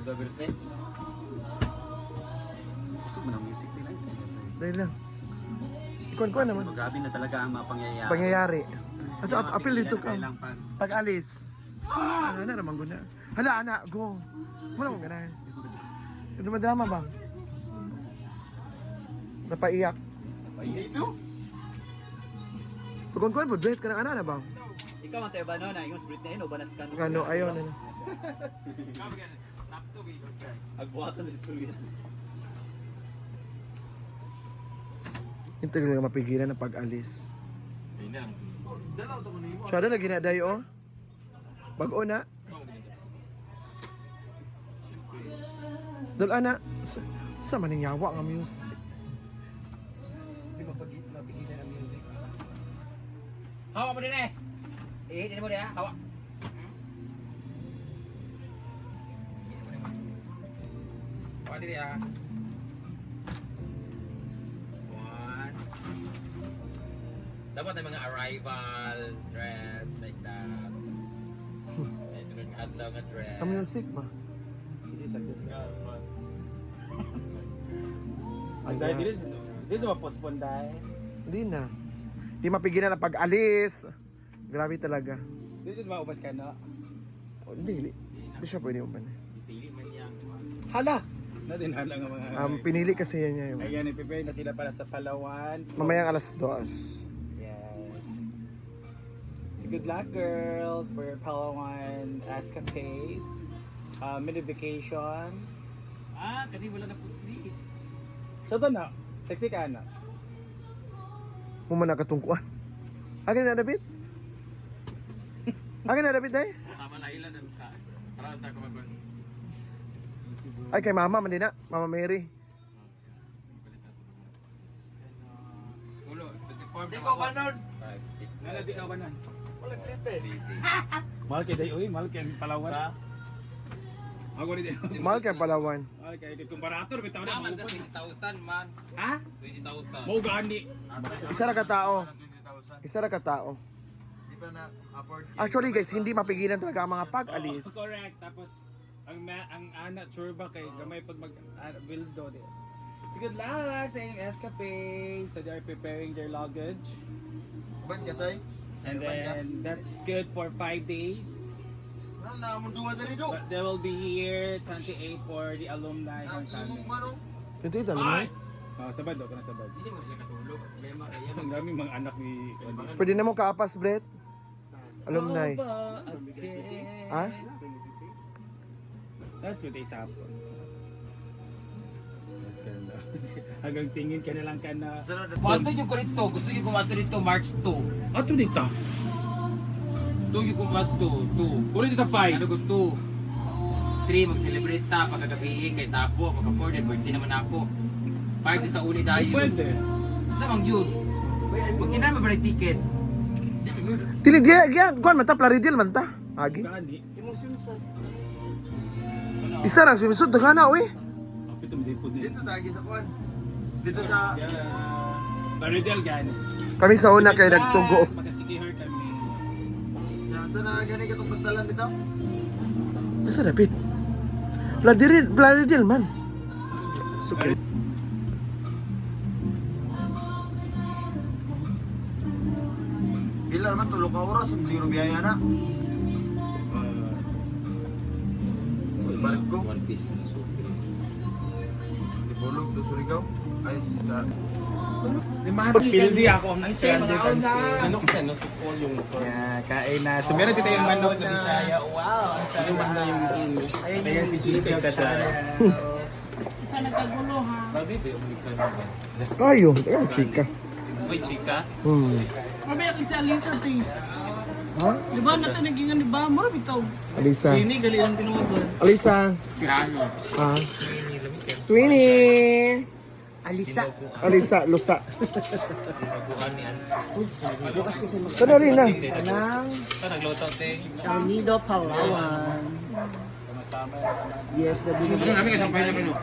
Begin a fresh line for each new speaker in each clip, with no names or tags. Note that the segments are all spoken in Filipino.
daw birthday. Gusto mo ng music nila.
Dahil lang. Ikuan-kuan naman.
Grabe na talaga ang mga pangyayari.
Pangyayari. Ito, apil dito ka.
Kailang
Pag-alis. Ano na naman guna. Hala, anak, go. Muna mong ganahan. Ito madrama ba? Napaiyak.
Ito?
Pagkuan-kuan po, date ka ng anak na ba?
Ikaw ang tayo ba no na yung split na yun o banas ka?
Gano, ayaw na.
Agbuhatan sa istorya.
Hindi talaga mapigilan ng pag-alis. Siya na lagi na dayo, oh. Bago na. Dal ana, sa maning yawa nga music.
Hindi mapigilan ang music.
Hawa mo din eh. Hindi mo din ha. Hawa. Hawa din ha. One. Dapat may mga arrival dress like that. May sunod nga adlaw nga dress.
Ang music ba?
Sige, saglit ka.
Ay,
Hindi na ma-postpone dahil.
hindi na. Hindi mapigilan ang pag-alis. Grabe talaga.
Hindi na ma-umas ka na.
Oh, hindi. Hindi siya pwede upan.
Pili man yan.
Hala!
Natin hala nga mga...
Pinili kasi yan niya yun.
Ayan, i-prepare na sila para sa Palawan.
Mamayang alas 2.
Yes. So good luck, girls, for your Palawan escapade. Mini vacation.
Kani wala na pusli.
So ito na, sexy ka na.
Muma na katungkuan. Akin na David? Akin na David day?
Sama na ilan ng ka. Para unta ko mag-
Ay kay mama man din na. Mama Mary.
Ulo,
Di ko ba nun?
5, 6,
Nala, di ka ba nun?
7,
Mahal kayo dayo, mahal kayo Palawan. Ako rin din.
Mahal kay Palawan.
Mahal kayo, kumparator, may tao na
Naman ka
maupon.
20,000 man.
Ha?
20,000.
Mau gani.
Isa ra ka tao. Isa ra ka tao. Actually guys, hindi mapigilan talaga ang mga pag-alis.
Correct. Tapos, ang anak, sure ba kay gamay pag buildo. So good luck sa inyong escapade. So they are preparing their luggage. And then, that's good for 5 days. But they will be here 28 for the alumni homecoming.
Ito ito, alam mo?
Sabad daw, kana sabad.
Hindi mo sila katulog. Problema kaya
Ang daming mga anak ni...
Pwede na mo kaapas, Brett. Alumni. Ha?
That's what they sa hapon. Yes, ganda. Hanggang tingin ka na lang ka na...
Kuwanto yung ko rito. Gusto yung kumato rito March 2.
Ato dito.
2 yung kumato. 2.
Puro dito 5.
Ano ko 2? 3 mag-celebrate ta pagkagabi kay Tapo. Pagka-4 birthday naman ako. 5 dito uli tayo.
Pwede.
Sa mang yun. Huwag tinama ba ng ticket?
Dili diya, kuan man ta Plaridel man ta. Agi.
Gani.
Isa lang sumisud daga na oy.
Kapit mo dito din.
Dito lagi sa kuan. Dito sa
Baridel gani.
Kami sa una kay nagtugo.
Magkasikihar kami.
sa na gani ka tong pagdalan dito.
Isa dapat. Plaridel man. Super.
Bila naman tulog ka oras hindi ro biyaya na.
So,
barko.
One piece na super.
Di bulog do Surigao. Ay sa
Pagpildi ako ang
Ano
kasi no all yung kain na. So meron dito yung manok na Bisaya. Wow, ang sarap na yung ayan si Chico Kata.
Isa nagkagulo ha.
Ayo, ay chika.
May chika.
Mamaya kasi Alisa to eh.
Ha?
Di ba natin naging ano ba? Mura bitaw.
Alisa.
Ini gali lang tinuod.
Alisa.
Pirano.
Ha? Sweeney.
Alisa.
Alisa, lusa.
Bukan ni
Bukas kasi
Ano rin na?
ng
nagluto te.
El Nido Palawan.
Sama-sama.
Yes, na
Ano namin kasampay na kano?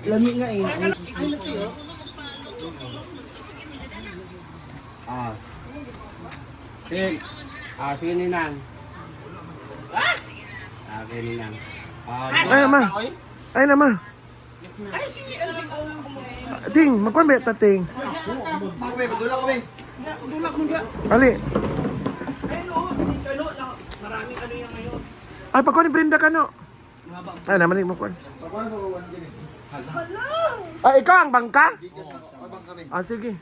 lami nga eh.
Sige. Sige Ninang. Sige Ninang.
Ay, nama. Ay, nama. Ting, magkuhan ba ito, Ting? Ali. Ay, pagkuhan ni Brenda ka, no? Ay, naman yung magkuhan. Ay, ikaw ang bangka? Ah, sige.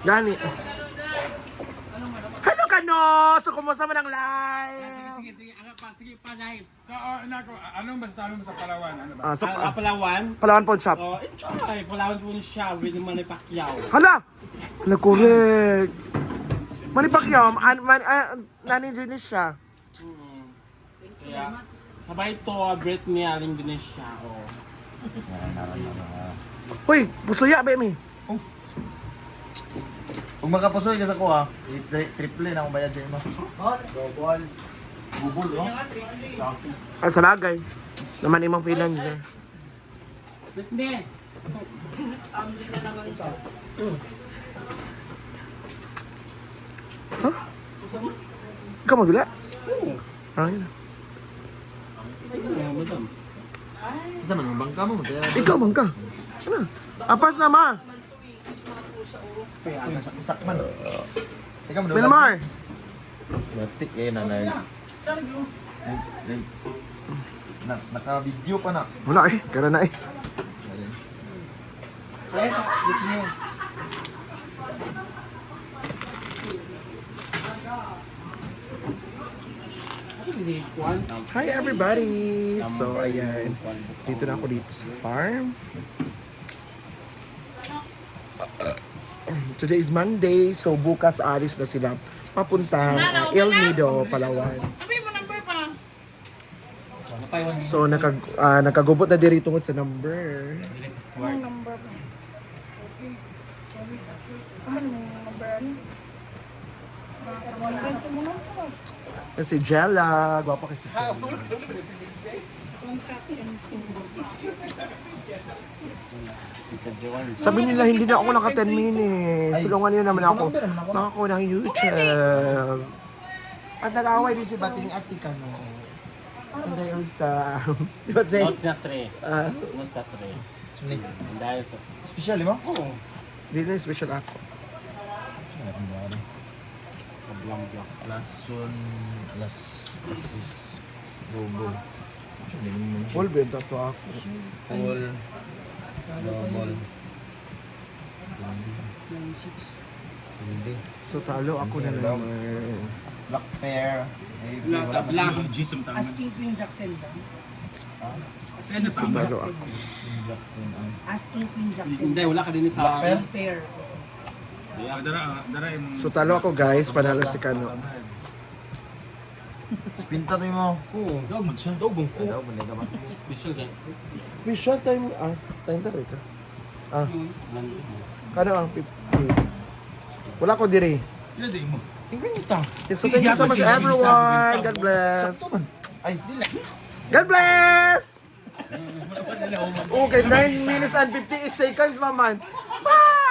Gani. Hello ka, no? So, kumusta mo ng live?
Sige pa live.
Anong basta mo sa Palawan? Ano ba?
Ah, sa
Palawan.
Palawan Pawn Shop.
Oh, enjoy. Palawan po siya with Manny Pacquiao.
Hala! Hala, correct. Manny Pacquiao, nani din siya.
Kaya, sabay to, Britney Aling Indonesia. Oh.
Uy, pusuya, ba mi?
Kung makapusoy ka sa ko ha, triple na akong bayad sa imo. Double. Bubul, no?
Ah, sa lagay. Naman imong freelancer.
Britney!
Ikaw magdula? Ah, yun.
Madam.
Isa man ang bangka mo, kaya
Ikaw man ka. Ano? Apas na, ma.
sak man. Teka mo,
Pinamar.
Matik eh, nanay. Naka-video pa na.
Wala eh. Kaya na eh. Hi everybody! So ayan, dito na ako dito sa farm. Today is Monday, so bukas alis na sila papunta El Nido, Palawan.
Abi mo number pa.
So nakagubot na diri tungod sa number.
Ang number pa. Ano mo number? Kasi mo na po.
Kasi Jella, gwapa kasi Jella. Sabi nila hindi na ako naka 10 minutes. Sulungan niyo naman ako. Makako ng YouTube. At nag-away din si Bating at si Kano. Ang dahil sa... Di ba, Zay?
Not sa 3.
Ah,
Not sa 3. Dahil sa...
Special mo?
Oo.
di na special ako.
Lason, is logo.
Full benta to ako.
Full, normal.
So talo ako na naman.
Black pair.
Asking Queen Jack 10 ba?
So talo ako.
Asking Queen Jack 10.
Hindi, wala ka din sa...
Pair.
So talo ako guys, panalo si Kano.
Pinta tayo mo.
Oo, dog mo siya. Dog mo ko.
Daw, manay ka ba?
Special ka.
Special time, time taro ka. Kano ang 50? Wala ko diri. So thank you so much everyone. God bless.
Ay,
God bless! Okay, 9 minutes and 58 seconds, maman. Bye!